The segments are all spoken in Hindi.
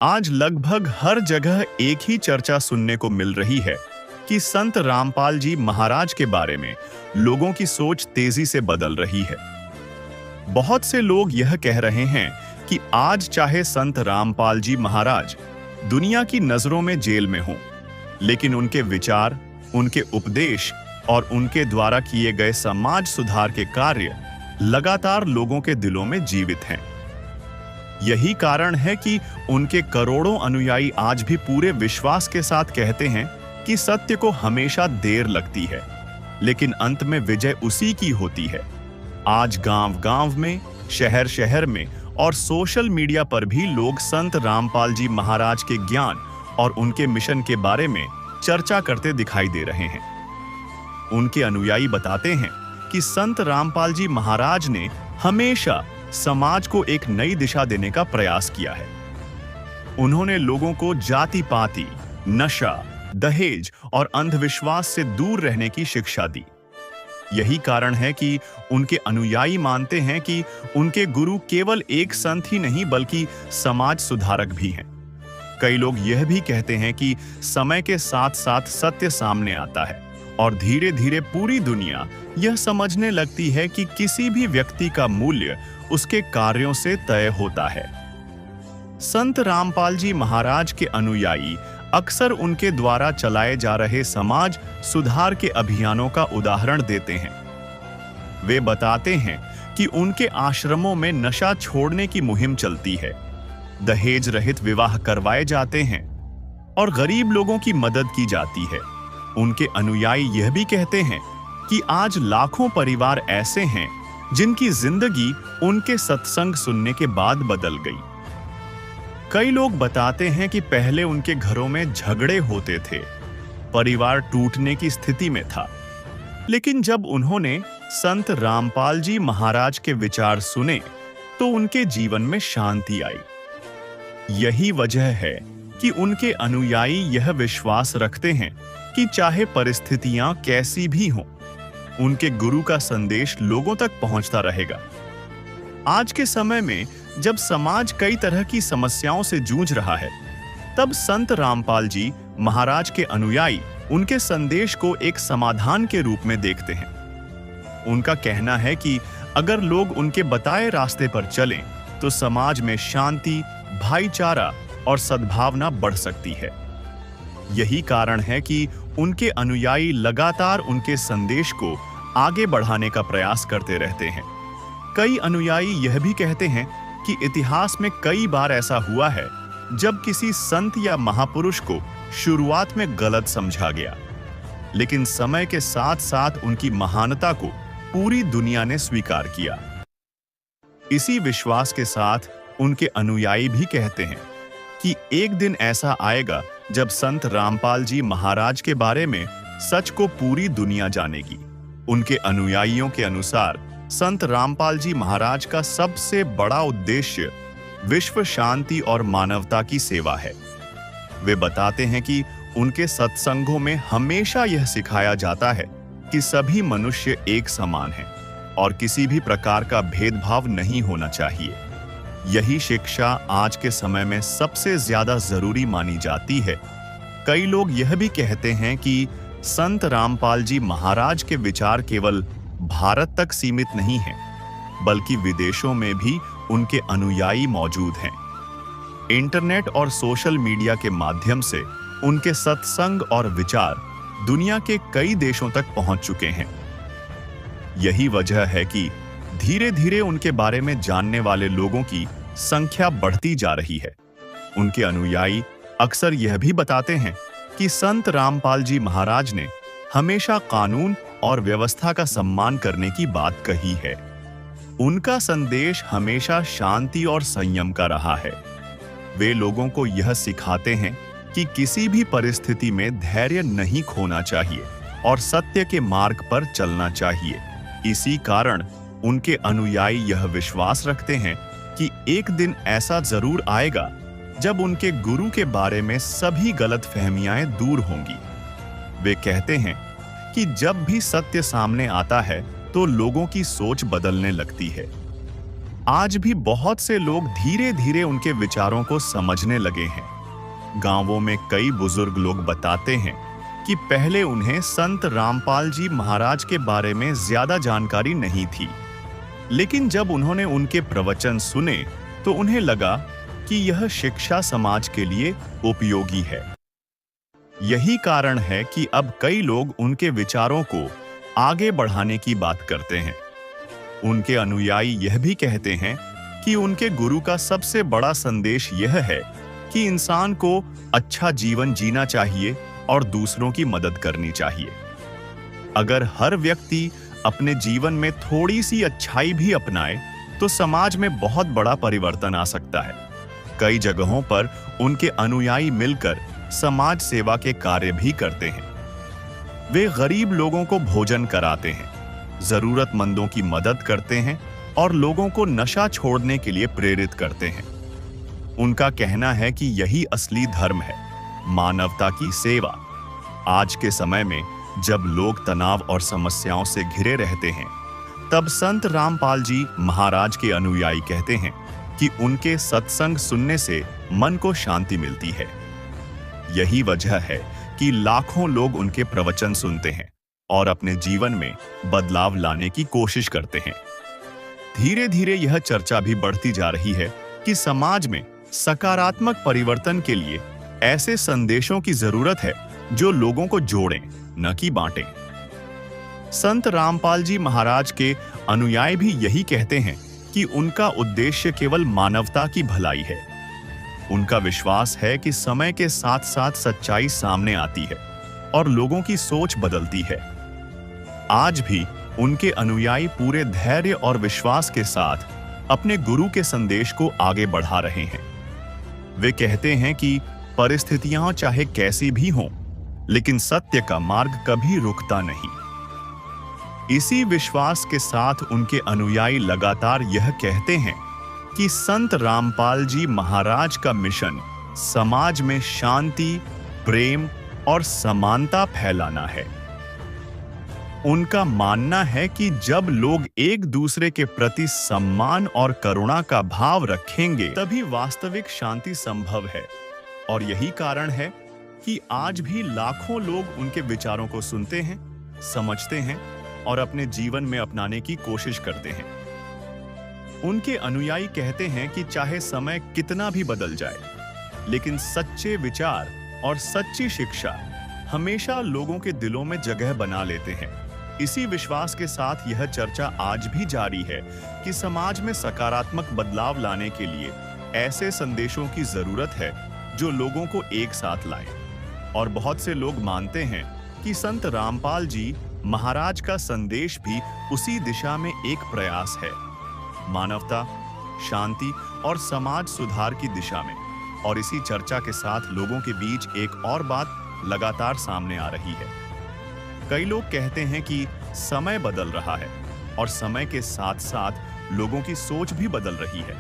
आज लगभग हर जगह एक ही चर्चा सुनने को मिल रही है कि संत रामपाल जी महाराज के बारे में लोगों की सोच तेजी से बदल रही है। बहुत से लोग यह कह रहे हैं कि आज चाहे संत रामपाल जी महाराज दुनिया की नजरों में जेल में हों, लेकिन उनके विचार, उनके उपदेश और उनके द्वारा किए गए समाज सुधार के कार्य लगातार लोगों के दिलों में जीवित हैं। यही कारण है कि उनके करोड़ों अनुयायी आज भी पूरे विश्वास के साथ कहते हैं कि सत्य को हमेशा देर लगती है, लेकिन अंत में विजय उसी की होती है। आज गांव-गांव में, शहर-शहर में और सोशल मीडिया पर भी लोग संत रामपाल जी महाराज के ज्ञान और उनके मिशन के बारे में चर्चा करते दिखाई दे रहे हैं। उनके अनुयायी बताते हैं कि संत रामपाल जी महाराज ने हमेशा समाज को एक नई दिशा देने का प्रयास किया है। उन्होंने लोगों को जाति-पाति, नशा, दहेज और अंधविश्वास से दूर रहने की शिक्षा दी। यही कारण है कि उनके अनुयायी मानते हैं कि उनके गुरु केवल एक संत ही नहीं बल्कि समाज सुधारक भी हैं। कई लोग यह भी कहते हैं कि समय के साथ-साथ सत्य सामने आता है और धीरे-धीरे पूरी दुनिया यह समझने लगती है कि किसी भी व्यक्ति का मूल्य उसके कार्यों से तय होता है। संत रामपाल जी महाराज के अनुयायी अक्सर उनके द्वारा चलाए जा रहे समाज सुधार के अभियानों का उदाहरण देते हैं। वे बताते हैं कि उनके आश्रमों में नशा छोड़ने की मुहिम चलती है, दहेज रहित विवाह करवाए जाते हैं और गरीब लोगों की मदद की जाती है। उनके अनुयायी यह भी कहते हैं कि आज लाखों परिवार ऐसे हैं जिनकी जिंदगी उनके सत्संग सुनने के बाद बदल गई। कई लोग बताते हैं कि पहले उनके घरों में झगड़े होते थे, परिवार टूटने की स्थिति में था, लेकिन जब उन्होंने संत रामपाल जी महाराज के विचार सुने तो उनके जीवन में शांति आई। यही वजह है कि उनके अनुयायी यह विश्वास रखते हैं कि चाहे परिस्थितियां कैसी भी हों, उनके गुरु का संदेश लोगों तक पहुंचता रहेगा। आज के समय में जब समाज कई तरह की समस्याओं से जूझ रहा है, तब संत रामपाल जी महाराज के अनुयायी उनके संदेश को एक समाधान के रूप में देखते हैं। उनका कहना है कि अगर लोग उनके बताए रास्ते पर चलें, तो समाज में शांति, भाईचारा और सद्भावना बढ़ सकती है। यही कारण है कि उनके अनुयायी लगातार उनके संदेश को आगे बढ़ाने का प्रयास करते रहते हैं। कई अनुयायी यह भी कहते हैं कि इतिहास में कई बार ऐसा हुआ है जब किसी संत या महापुरुष को शुरुआत में गलत समझा गया, लेकिन समय के साथ-साथ उनकी महानता को पूरी दुनिया ने स्वीकार किया। इसी विश्वास के साथ उनके अनुयायी भी कहते हैं कि एक दिन ऐसा आएगा जब संत रामपाल जी महाराज के बारे में सच को पूरी दुनिया जानेगी। उनके अनुयायियों के अनुसार संत रामपाल जी महाराज का सबसे बड़ा उद्देश्य विश्व शांति और मानवता की सेवा है। वे बताते हैं कि उनके सत्संगों में हमेशा यह सिखाया जाता है कि सभी मनुष्य एक समान हैं और किसी भी प्रकार का भेदभाव नहीं होना चाहिए। यही शिक्षा आज के समय में सबसे ज्यादा जरूरी मानी जाती है। कई लोग यह भी कहते हैं कि संत रामपाल जी महाराज के विचार केवल भारत तक सीमित नहीं हैं, बल्कि विदेशों में भी उनके अनुयायी मौजूद हैं। इंटरनेट और सोशल मीडिया के माध्यम से उनके सत्संग और विचार दुनिया के कई देशों तक पहुंच चुके हैं। यही वजह है कि धीरे-धीरे उनके बारे में जानने वाले लोगों की संख्या बढ़ती जा रही है। उनके अनुयायी अक्सर यह भी बताते हैं कि संत रामपाल जी महाराज ने हमेशा कानून और व्यवस्था का सम्मान करने की बात कही है। उनका संदेश हमेशा शांति और संयम का रहा है। वे लोगों को यह सिखाते हैं कि किसी भी परिस्थिति में धैर्य नहीं खोना चाहिए और सत्य के मार्ग पर चलना चाहिए। इसी कारण उनके अनुयायी यह विश्वास रखते हैं कि एक दिन ऐसा जरूर आएगा जब उनके गुरु के बारे में सभी गलतफहमियां दूर होंगी। वे कहते हैं कि जब भी सत्य सामने आता है तो लोगों की सोच बदलने लगती है। आज भी बहुत से लोग धीरे धीरे उनके विचारों को समझने लगे हैं। गांवों में कई बुजुर्ग लोग बताते हैं कि पहले उन्हें संत रामपाल जी महाराज के बारे में ज्यादा जानकारी नहीं थी, लेकिन जब उन्होंने उनके प्रवचन सुने तो उन्हें लगा कि यह शिक्षा समाज के लिए उपयोगी है। यही कारण है कि अब कई लोग उनके विचारों को आगे बढ़ाने की बात करते हैं। उनके अनुयायी यह भी कहते हैं कि उनके गुरु का सबसे बड़ा संदेश यह है कि इंसान को अच्छा जीवन जीना चाहिए और दूसरों की मदद करनी चाहिए। अगर हर व्यक्ति अपने जीवन में थोड़ी सी अच्छाई भी अपनाए तो समाज में बहुत बड़ा परिवर्तन आ सकता है। कई जगहों पर उनके अनुयायी मिलकर समाज सेवा के कार्य भी करते हैं। वे गरीब लोगों को भोजन कराते हैं, जरूरतमंदों की मदद करते हैं और लोगों को नशा छोड़ने के लिए प्रेरित करते हैं। उनका कहना है कि यही असली धर्म है, मानवता की सेवा। आज के समय में जब लोग तनाव और समस्याओं से घिरे रहते हैं, तब संत रामपाल जी महाराज के अनुयायी कहते हैं कि उनके सत्संग सुनने से मन को शांति मिलती है। यही वजह है कि लाखों लोग उनके प्रवचन सुनते हैं और अपने जीवन में बदलाव लाने की कोशिश करते हैं। धीरे धीरे यह चर्चा भी बढ़ती जा रही है कि समाज में सकारात्मक परिवर्तन के लिए ऐसे संदेशों की जरूरत है जो लोगों को जोड़ें, न कि बांटें। संत रामपाल जी महाराज के अनुयायी भी यही कहते हैं कि उनका उद्देश्य केवल मानवता की भलाई है। उनका विश्वास है कि समय के साथ साथ सच्चाई सामने आती है और लोगों की सोच बदलती है। आज भी उनके अनुयायी पूरे धैर्य और विश्वास के साथ अपने गुरु के संदेश को आगे बढ़ा रहे हैं। वे कहते हैं कि परिस्थितियां चाहे कैसी भी हों, लेकिन सत्य का मार्ग कभी रुकता नहीं। इसी विश्वास के साथ उनके अनुयायी लगातार यह कहते हैं कि संत रामपाल जी महाराज का मिशन समाज में शांति, प्रेम और समानता फैलाना है। उनका मानना है कि जब लोग एक दूसरे के प्रति सम्मान और करुणा का भाव रखेंगे, तभी वास्तविक शांति संभव है। और यही कारण है कि आज भी लाखों लोग उनके विचारों को सुनते हैं, समझते हैं और अपने जीवन में अपनाने की कोशिश करते हैं। उनके अनुयायी कहते हैं कि चाहे समय कितना भी बदल जाए, लेकिन सच्चे विचार और सच्ची शिक्षा हमेशा लोगों के दिलों में जगह बना लेते हैं। इसी विश्वास के साथ यह चर्चा आज भी जारी है कि समाज में सकारात्मक बदलाव लाने के लिए ऐसे संदेशों की जरूरत है जो लोगों को एक साथ लाएं। और बहुत से लोग मानते हैं कि संत रामपाल जी महाराज का संदेश भी उसी दिशा में एक प्रयास है, मानवता, शांति और समाज सुधार की दिशा में। और इसी चर्चा के साथ लोगों के बीच एक और बात लगातार सामने आ रही है। कई लोग कहते हैं कि समय बदल रहा है और समय के साथ साथ लोगों की सोच भी बदल रही है।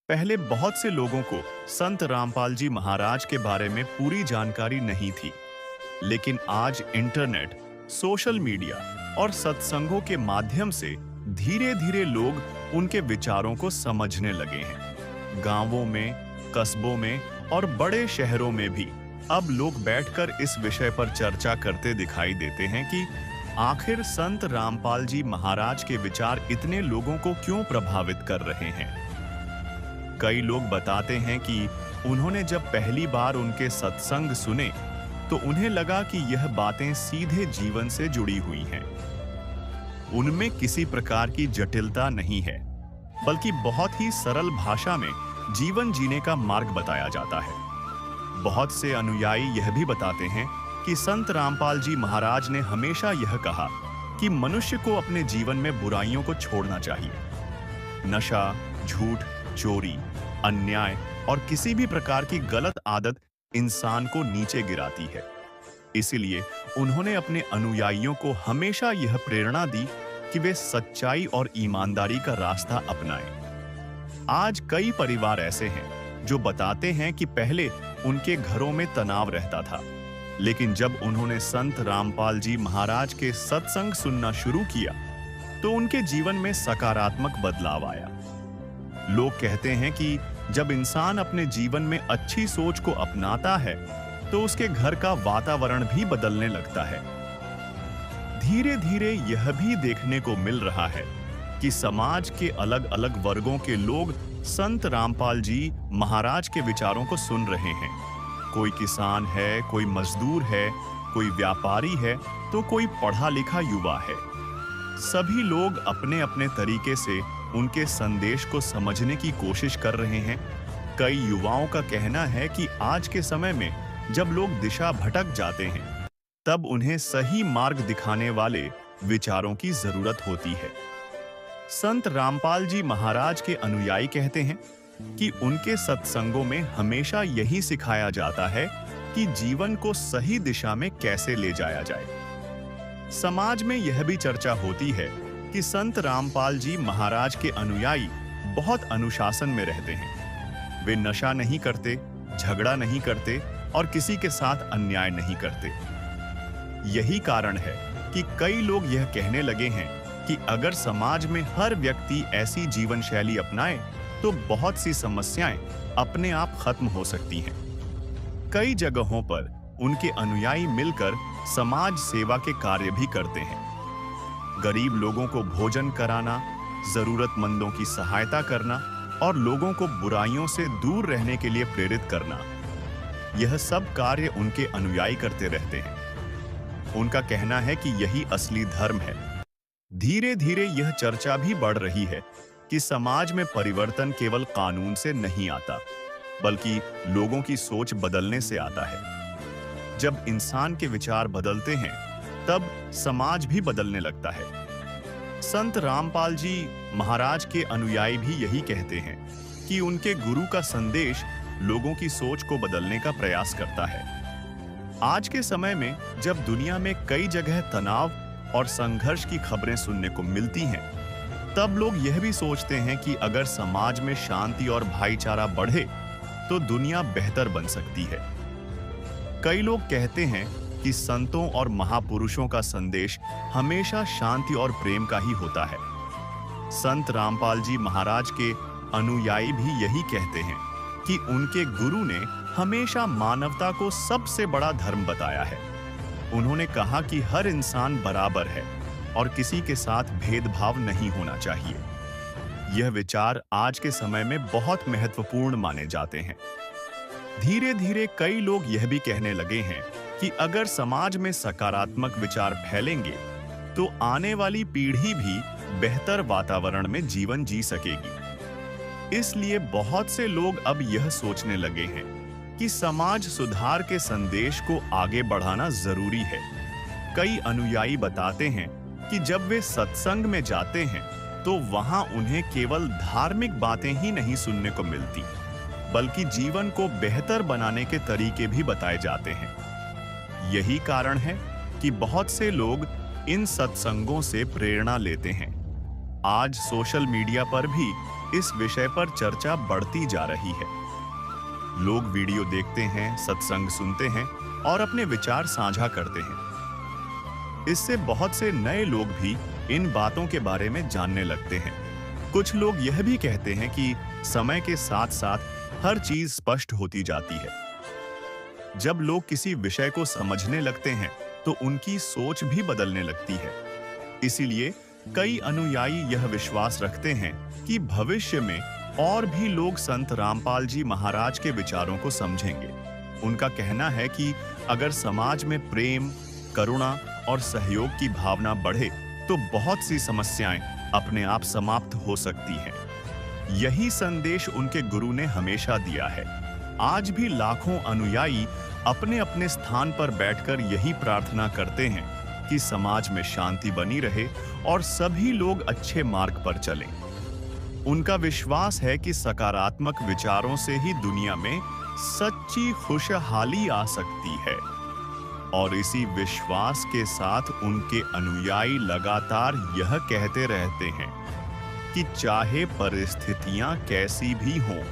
पहले बहुत से लोगों को संत रामपाल जी महाराज के बारे में पूरी जानकारी नहीं थी, लेकिन आज इंटरनेट, सोशल मीडिया और सत्संगों के माध्यम से धीरे धीरे लोग उनके विचारों को समझने लगे हैं। गांवों में, कस्बों में और बड़े शहरों में भी अब लोग बैठकर इस विषय पर चर्चा करते दिखाई देते हैं कि आखिर संत रामपाल जी महाराज के विचार इतने लोगों को क्यों प्रभावित कर रहे हैं। कई लोग बताते हैं कि उन्होंने जब पहली बार उनके सत्संग सुने तो उन्हें लगा कि यह बातें सीधे जीवन से जुड़ी हुई हैं। उनमें किसी प्रकार की जटिलता नहीं है, बल्कि बहुत ही सरल भाषा में जीवन जीने का मार्ग बताया जाता है। बहुत से अनुयायी यह भी बताते हैं कि संत रामपाल जी महाराज ने हमेशा यह कहा कि मनुष्य को अपने जीवन में बुराइयों को छोड़ना चाहिए। नशा, झूठ, चोरी, अन्याय और किसी भी प्रकार की गलत आदत इंसान को नीचे गिराती है। इसीलिए उन्होंने अपने अनुयायियों को हमेशा यह प्रेरणा दी कि वे सच्चाई और ईमानदारी का रास्ता अपनाएं। आज कई परिवार ऐसे हैं जो बताते हैं कि पहले उनके घरों में तनाव रहता था, लेकिन जब उन्होंने संत रामपाल जी महाराज के सत्संग सुनना शुरू किया तो उनके जीवन में सकारात्मक बदलाव आया। लोग कहते हैं कि जब इंसान अपने जीवन में अच्छी सोच को अपनाता है तो उसके घर का वातावरण भी बदलने लगता है। धीरे धीरे यह भी देखने को मिल रहा है कि समाज के अलग अलग वर्गों के लोग संत रामपाल जी महाराज के विचारों को सुन रहे हैं। कोई किसान है, कोई मजदूर है, कोई व्यापारी है, तो कोई पढ़ा लिखा युवा है। सभी लोग अपने अपने तरीके से उनके संदेश को समझने की कोशिश कर रहे हैं। कई युवाओं का कहना है कि आज के समय में जब लोग दिशा भटक जाते हैं तब उन्हें सही मार्ग दिखाने वाले विचारों की जरूरत होती है। संत रामपाल जी महाराज के अनुयायी कहते हैं कि उनके सत्संगों में हमेशा यही सिखाया जाता है कि जीवन को सही दिशा में कैसे ले जाया जाए। समाज में यह भी चर्चा होती है कि संत रामपाल जी महाराज के अनुयायी बहुत अनुशासन में रहते हैं। वे नशा नहीं करते, झगड़ा नहीं करते और किसी के साथ अन्याय नहीं करते। यही कारण है कि कई लोग यह कहने लगे हैं कि अगर समाज में हर व्यक्ति ऐसी जीवन शैली अपनाए तो बहुत सी समस्याएं अपने आप खत्म हो सकती हैं। कई जगहों पर उनके अनुयायी मिलकर समाज सेवा के कार्य भी करते हैं। गरीब लोगों को भोजन कराना, जरूरतमंदों की सहायता करना और लोगों को बुराइयों से दूर रहने के लिए प्रेरित करना, यह सब कार्य उनके अनुयायी करते रहते हैं। उनका कहना है कि यही असली धर्म है। धीरे धीरे यह चर्चा भी बढ़ रही है कि समाज में परिवर्तन केवल कानून से नहीं आता, बल्कि लोगों की सोच बदलने से आता है। जब इंसान के विचार बदलते हैं, तब समाज भी बदलने लगता है। संत रामपाल जी महाराज के अनुयायी भी यही कहते हैं कि उनके गुरु का संदेश लोगों की सोच को बदलने का प्रयास करता है। आज के समय में जब दुनिया में कई जगह तनाव और संघर्ष की खबरें सुनने को मिलती हैं, तब लोग यह भी सोचते हैं कि अगर समाज में शांति और भाईचारा बढ़े तो दुनिया बेहतर बन सकती है। कई लोग कहते हैं कि संतों और महापुरुषों का संदेश हमेशा शांति और प्रेम का ही होता है। संत रामपाल जी महाराज के अनुयायी भी यही कहते हैं कि उनके गुरु ने हमेशा मानवता को सबसे बड़ा धर्म बताया है। उन्होंने कहा कि हर इंसान बराबर है और किसी के साथ भेदभाव नहीं होना चाहिए। यह विचार आज के समय में बहुत महत्वपूर्ण माने जाते हैं। धीरे धीरे कई लोग यह भी कहने लगे हैं कि अगर समाज में सकारात्मक विचार फैलेंगे तो आने वाली पीढ़ी भी बेहतर वातावरण में जीवन जी सकेगी। इसलिए बहुत से लोग अब यह सोचने लगे हैं कि समाज सुधार के संदेश को आगे बढ़ाना जरूरी है। कई अनुयायी बताते हैं कि जब वे सत्संग में जाते हैं तो वहां उन्हें केवल धार्मिक बातें ही नहीं सुनने को मिलती, बल्कि जीवन को बेहतर बनाने के तरीके भी बताए जाते हैं। यही कारण है कि बहुत से लोग इन सत्संगों से प्रेरणा लेते हैं। आज सोशल मीडिया पर भी इस विषय पर चर्चा बढ़ती जा रही है। लोग वीडियो देखते हैं, सत्संग सुनते हैं और अपने विचार साझा करते हैं। इससे बहुत से नए लोग भी इन बातों के बारे में जानने लगते हैं। कुछ लोग यह भी कहते हैं कि समय के साथ साथ हर चीज स्पष्ट होती जाती है। जब लोग किसी विषय को समझने लगते हैं तो उनकी सोच भी बदलने लगती है। इसीलिए कई अनुयायी यह विश्वास रखते हैं कि भविष्य में और भी लोग संत रामपाल जी महाराज के विचारों को समझेंगे। उनका कहना है कि अगर समाज में प्रेम, करुणा और सहयोग की भावना बढ़े तो बहुत सी समस्याएं अपने आप समाप्त हो सकती हैं। यही संदेश उनके गुरु ने हमेशा दिया है। आज भी लाखों अनुयायी अपने अपने स्थान पर बैठकर यही प्रार्थना करते हैं कि समाज में शांति बनी रहे और सभी लोग अच्छे मार्ग पर चलें। उनका विश्वास है कि सकारात्मक विचारों से ही दुनिया में सच्ची खुशहाली आ सकती है। और इसी विश्वास के साथ उनके अनुयायी लगातार यह कहते रहते हैं कि चाहे परिस्थितियां कैसी भी हों,